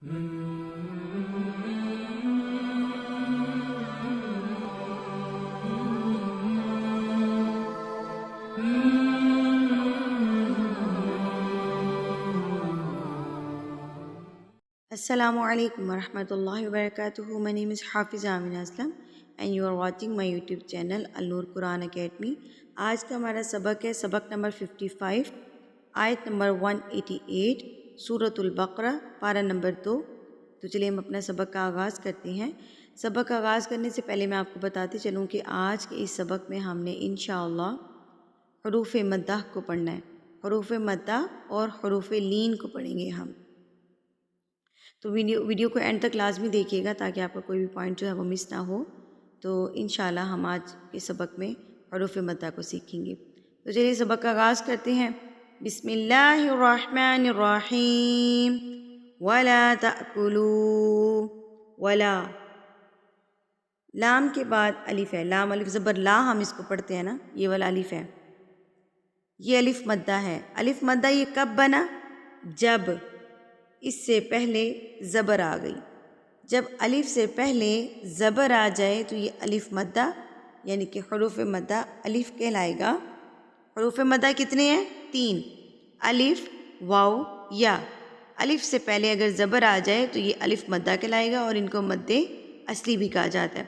السلام علیکم ورحمۃ اللہ وبرکاتہ. My name is حافظ آمینہ Aslam and you are watching my YouTube channel النور قرآن اکیڈمی. آج کا ہمارا سبق ہے سبق نمبر 55 آیت نمبر 188 سورۃ البقرہ پارہ نمبر 2. تو چلیے ہم اپنا سبق کا آغاز کرتے ہیں. سبق کا آغاز کرنے سے پہلے میں آپ کو بتاتی چلوں کہ آج کے اس سبق میں ہم نے انشاءاللہ حروف مدہ کو پڑھنا ہے. حروف مدہ اور حروف لین کو پڑھیں گے ہم. تو ویڈیو کو اینڈ تک لازمی دیکھیے گا تاکہ آپ کا کوئی بھی پوائنٹ جو ہے وہ مس نہ ہو. تو انشاءاللہ ہم آج کے سبق میں حروف مدہ کو سیکھیں گے. تو چلیے سبق کا آغاز کرتے ہیں. بسم اللہ الرحمن الرحیم. ولا تأکلوا. ولا لام کے بعد الف ہے. لام الف زبر لا ہم اس کو پڑھتے ہیں نا، یہ والا الف ہے، یہ الف مدہ ہے. الف مدہ یہ کب بنا؟ جب اس سے پہلے زبر آ گئی. جب الف سے پہلے زبر آ جائے تو یہ الف مدہ یعنی کہ حروف مدہ الف کہلائے گا. حروف مدہ کتنے ہیں؟ 3: الف، واو، یا. الف سے پہلے اگر زبر آ جائے تو یہ الف مدہ کہلائے گا اور ان کو مد اصلی بھی کہا جاتا ہے.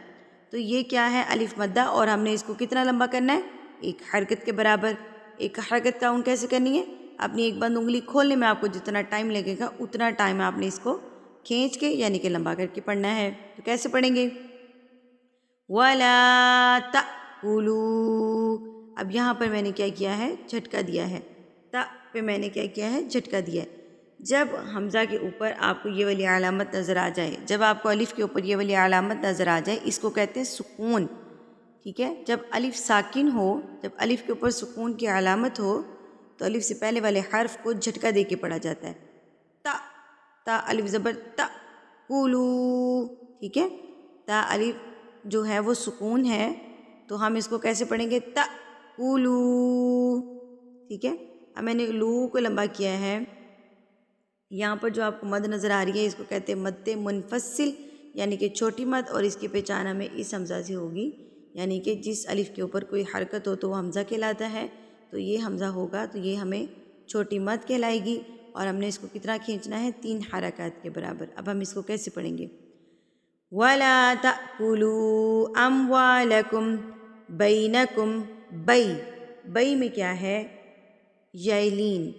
تو یہ کیا ہے؟ الف مدہ. اور ہم نے اس کو کتنا لمبا کرنا ہے؟ ایک حرکت کے برابر. ایک حرکت کاؤنٹ کیسے کرنی ہے؟ اپنی ایک بند انگلی کھولنے میں آپ کو جتنا ٹائم لگے گا اتنا ٹائم آپ نے اس کو کھینچ کے یعنی کہ لمبا کر کے پڑھنا ہے. تو کیسے پڑھیں گے؟ وَلَا تَأْكُلُوا. اب یہاں پر میں نے کیا کیا ہے؟ جھٹکا دیا ہے. تا پہ میں نے کیا کیا ہے؟ جھٹکا دیا ہے. جب حمزہ کے اوپر آپ کو یہ والی علامت نظر آ جائے، جب آپ کو الف کے اوپر یہ والی علامت نظر آ جائے، اس کو کہتے ہیں سکون. ٹھیک ہے؟ جب الف ساکن ہو، جب الف کے اوپر سکون کی علامت ہو تو الف سے پہلے والے حرف کو جھٹکا دے کے پڑھا جاتا ہے. تا، تا الف زبر تا، کولو. ٹھیک ہے؟ تا الف جو ہے وہ سکون ہے تو ہم اس کو کیسے پڑھیں گے؟ تا کولو. ٹھیک ہے؟ اب میں نے لو کو لمبا کیا ہے. یہاں پر جو آپ کو مد نظر آ رہی ہے اس کو کہتے ہیں مد منفصل یعنی کہ چھوٹی مد، اور اس کی پہچان ہمیں اس حمزہ سے ہوگی. یعنی کہ جس الف کے اوپر کوئی حرکت ہو تو وہ حمزہ کہلاتا ہے. تو یہ حمزہ ہوگا تو یہ ہمیں چھوٹی مد کہلائے گی. اور ہم نے اس کو کتنا کھینچنا ہے؟ 3 حرکات کے برابر. اب ہم اس کو کیسے پڑھیں گے؟ وَلَا تَأْكُلُوا أَمْوَالَكُمْ بَيْنَكُمْ. بئی میں کیا ہے؟ یائلین.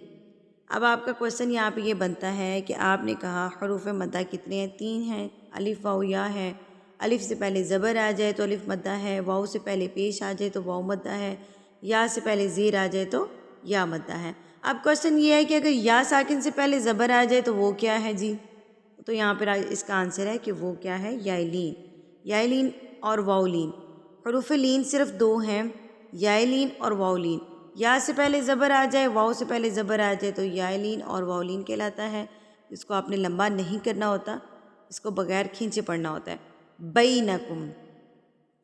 اب آپ کا کوشچن یہاں پہ یہ بنتا ہے کہ آپ نے کہا حروف مدہ کتنے ہیں؟ 3 ہیں. الف، واو، یا ہے. الف سے پہلے زبر آ جائے تو الف مدہ ہے. واو سے پہلے پیش آ جائے تو واو مدہ ہے. یا سے پہلے زیر آ جائے تو یا مدہ ہے. اب کوشچن یہ ہے کہ اگر یا ساکن سے پہلے زبر آ جائے تو وہ کیا ہے جی؟ تو یہاں پر اس کا آنسر ہے کہ وہ کیا ہے؟ یائلین. یائلین اور واولین. حروف لین صرف 2 ہیں، یائلین اور واولین. یا سے پہلے زبر آ جائے، واو سے پہلے زبر آ جائے تو یائلین اور واولین کہلاتا ہے. اس کو آپ نے لمبا نہیں کرنا ہوتا، اس کو بغیر کھینچے پڑھنا ہوتا ہے. بینکم.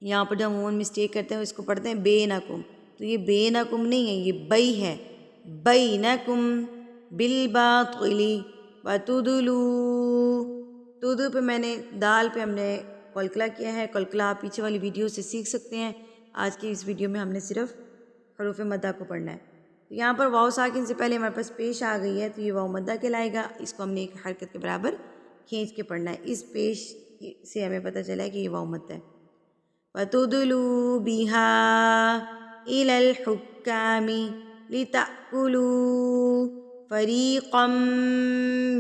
یہاں پر جو عموماً مسٹیک کرتے ہیں اس کو پڑھتے ہیں بینکم. تو یہ بینکم نہیں ہے، یہ بئی ہے. بینکم بالباطل وتدلوا. تدو پہ میں نے دال پہ ہم نے قلقلہ کیا ہے. قلقلہ آپ پیچھے والی ویڈیو سے سیکھ سکتے ہیں. آج کی اس ویڈیو میں ہم نے صرف حروف مدہ کو پڑھنا ہے. تو یہاں پر واو ساکن سے پہلے ہمارے پاس پیش آ گئی ہے تو یہ واو مدہ کہلائے گا. اس کو ہم نے ایک حرکت کے برابر کھینچ کے پڑھنا ہے. اس پیش سے ہمیں پتہ چلا ہے کہ یہ واو مدہ ہے. وَتُدْلُوا بِهَا إِلَى الْحُكَّامِ لِتَأْكُلُوا فَرِيقًا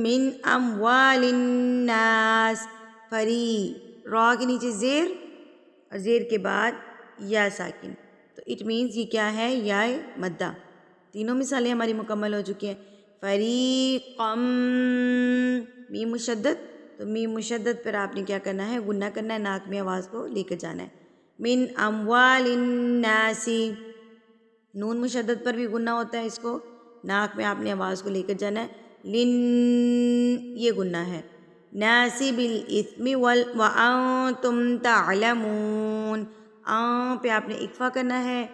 مِّنْ أَمْوَالِ النَّاسِ. را کے نیچے زیر اور زیر کے بعد یا ساکن. تو اٹ مینز یہ کیا ہے؟ یا مدہ. تینوں مثالیں ہماری مکمل ہو چکی ہیں. فریقم میم مشدد. تو میم مشدد پر آپ نے کیا کرنا ہے؟ غنہ کرنا ہے، ناک میں آواز کو لے کر جانا ہے. من اموال الناس. نون مشدد پر بھی غنہ ہوتا ہے، اس کو ناک میں آپ نے آواز کو لے کر جانا ہے. لن یہ غنہ ہے. ناسی بالاثم وانتم تعلمون. پہ آپ نے اکفا کرنا ہے.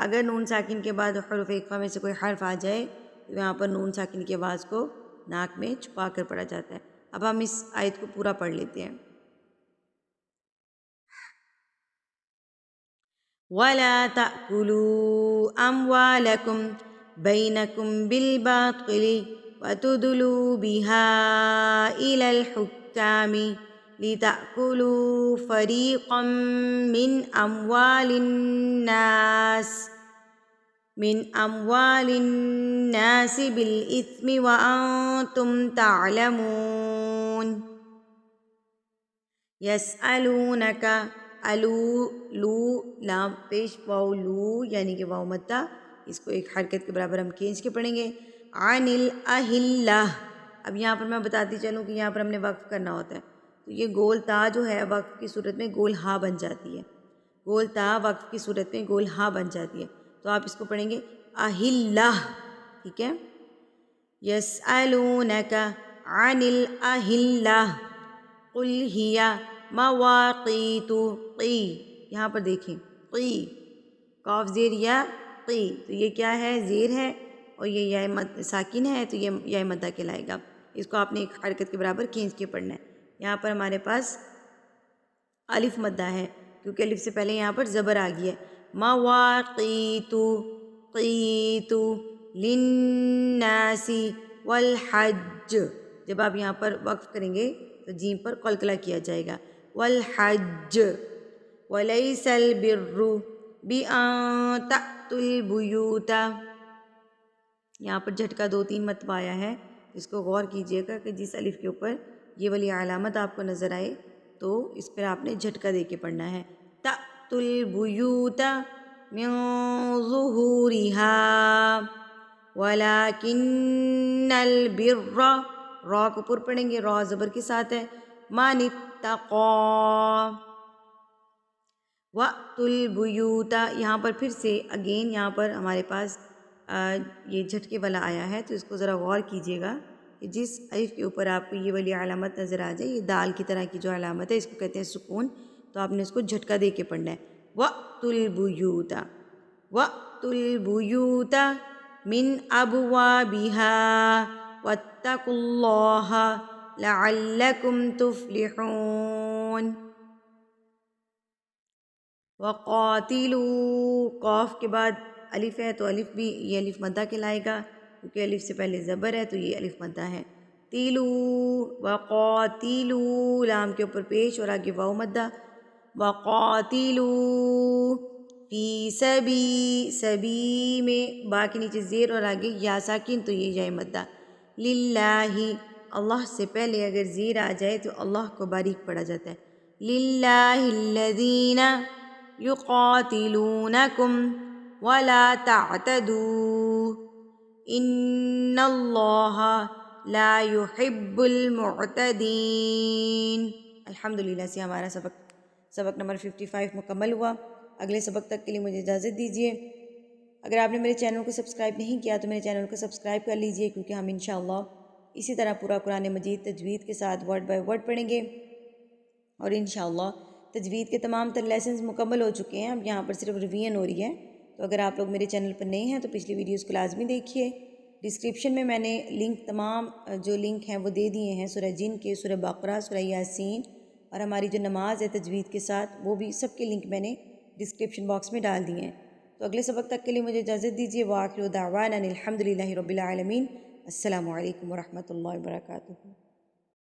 اگر نون ساکن کے بعد حروف اکفا میں سے کوئی حرف آ جائے تو یہاں پر نون ساکن کی آواز کو ناک میں چھپا کر پڑھا جاتا ہے. اب ہم اس آیت کو پورا پڑھ لیتے ہیں. وَلَا تَأْكُلُوا أَمْوَالَكُمْ بَيْنَكُمْ بِالْبَاطِلِ وَتُدْلُوا بِهَا إِلَى الْحُكَّامِ لِتَأْكُلُوا فَرِيقًا مِنْ أَمْوَالِ النَّاسِ بِالْإِثْمِ وَأَنْتُمْ تَعْلَمُونَ. يَسْأَلُونَكَ لو لام پیش واو لو یعنی کہ واو مدہ، اس کو ایک حرکت کے برابر ہم کھینچ کے پڑھیں گے. عن الأہلہ. اب یہاں پر میں بتاتی چلوں کہ یہاں پر ہم نے وقف کرنا ہوتا ہے، تو یہ گول تا جو ہے وقف کی صورت میں گول ہا بن جاتی ہے. گول تا وقف کی صورت میں گول ہا بن جاتی ہے، تو آپ اس کو پڑھیں گے اہلہ. ٹھیک ہے. یسألونک عن الأہلہ قل ہی مواقیت. قی یہاں پر دیکھیں، قی قاف زیر یا قی، تو یہ کیا ہے؟ زیر ہے، اور یہ یا ساکن ہے، تو یہ یا مدہ کہلائے گا. اس کو آپ نے ایک حرکت کے برابر کھینچ کے پڑھنا ہے. یہاں پر ہمارے پاس الف مدہ ہے، کیونکہ الف سے پہلے یہاں پر زبر آ گئی ہے. مواقیت قیت للناس والحج. جب آپ یہاں پر وقف کریں گے تو جیم پر قلقلہ کیا جائے گا. والحج ولیس البر بأن تأتوا البیوت. یہاں پر جھٹکا 2-3 مرتبہ آیا ہے، اس کو غور کیجئے گا کہ جس الف کے اوپر یہ والی علامت آپ کو نظر آئے تو اس پر آپ نے جھٹکا دے کے پڑھنا ہے. تأتوا البیوت من ظہورها ولکن البر، را کو پر پڑھیں گے، را زبر کے ساتھ ہے. من اتقا. وَأْتُوا الْبُيُوتَ. یہاں پر پھر سے اگین یہاں پر ہمارے پاس یہ جھٹکے والا آیا ہے، تو اس کو ذرا غور کیجئے گا کہ جس الف کے اوپر آپ کو یہ والی علامت نظر آ جائے، یہ دال کی طرح کی جو علامت ہے، اس کو کہتے ہیں سکون، تو آپ نے اس کو جھٹکا دے کے پڑھنا ہے. وَأْتُوا الْبُيُوتَ وَأْتُوا الْبُيُوتَ مِنْ أَبْوَابِهَا وَاتَّقُوا اللَّهَ لَعَلَّكُمْ تُفْلِحُونَ. وَقَاتِلُوا. قاف کے بعد الف ہے تو الف بھی یہ الف مدہ کہلائے گا، کیونکہ الف سے پہلے زبر ہے تو یہ الف مدہ ہے. تیلو. وقاتلوا لام کے اوپر پیش اور آگے واو مدہ. وقاتلوا فی سبی میں با کے نیچے زیر اور آگے یا ساکن، تو یہ یا مدہ. للہ. اللہ سے پہلے اگر زیر آ جائے تو اللہ کو باریک پڑھا جاتا ہے. للہ الذین یقاتلونکم ولا تعتدوا ان اللہ لا يحب المعتدین. الحمدللہ سے ہمارا سبق نمبر 55 مکمل ہوا. اگلے سبق تک کے لیے مجھے اجازت دیجیے. اگر آپ نے میرے چینل کو سبسکرائب نہیں کیا تو میرے چینل کو سبسکرائب کر لیجئے، کیونکہ ہم انشاءاللہ اسی طرح پورا قرآن مجید تجوید کے ساتھ ورڈ بائی ورڈ پڑھیں گے، اور انشاءاللہ تجوید کے تمام تر لیسنز مکمل ہو چکے ہیں. اب یہاں پر صرف ریویژن ہو رہی ہے. تو اگر آپ لوگ میرے چینل پر نئے ہیں تو پچھلی ویڈیوز کو لازمی دیکھیے. ڈسکرپشن میں نے لنک تمام جو لنک ہیں وہ دے دیے ہیں، سورہ جن کے، سورہ بقرہ، سورہ یاسین، اور ہماری جو نماز ہے تجوید کے ساتھ، وہ بھی سب کے لنک میں نے ڈسکرپشن باکس میں ڈال دیے ہیں. تو اگلے سبق تک کے لیے مجھے اجازت دیجیے. وآخر دعوانا الحمدللہ رب العالمین. السلام علیکم ورحمۃ اللہ وبرکاتہ.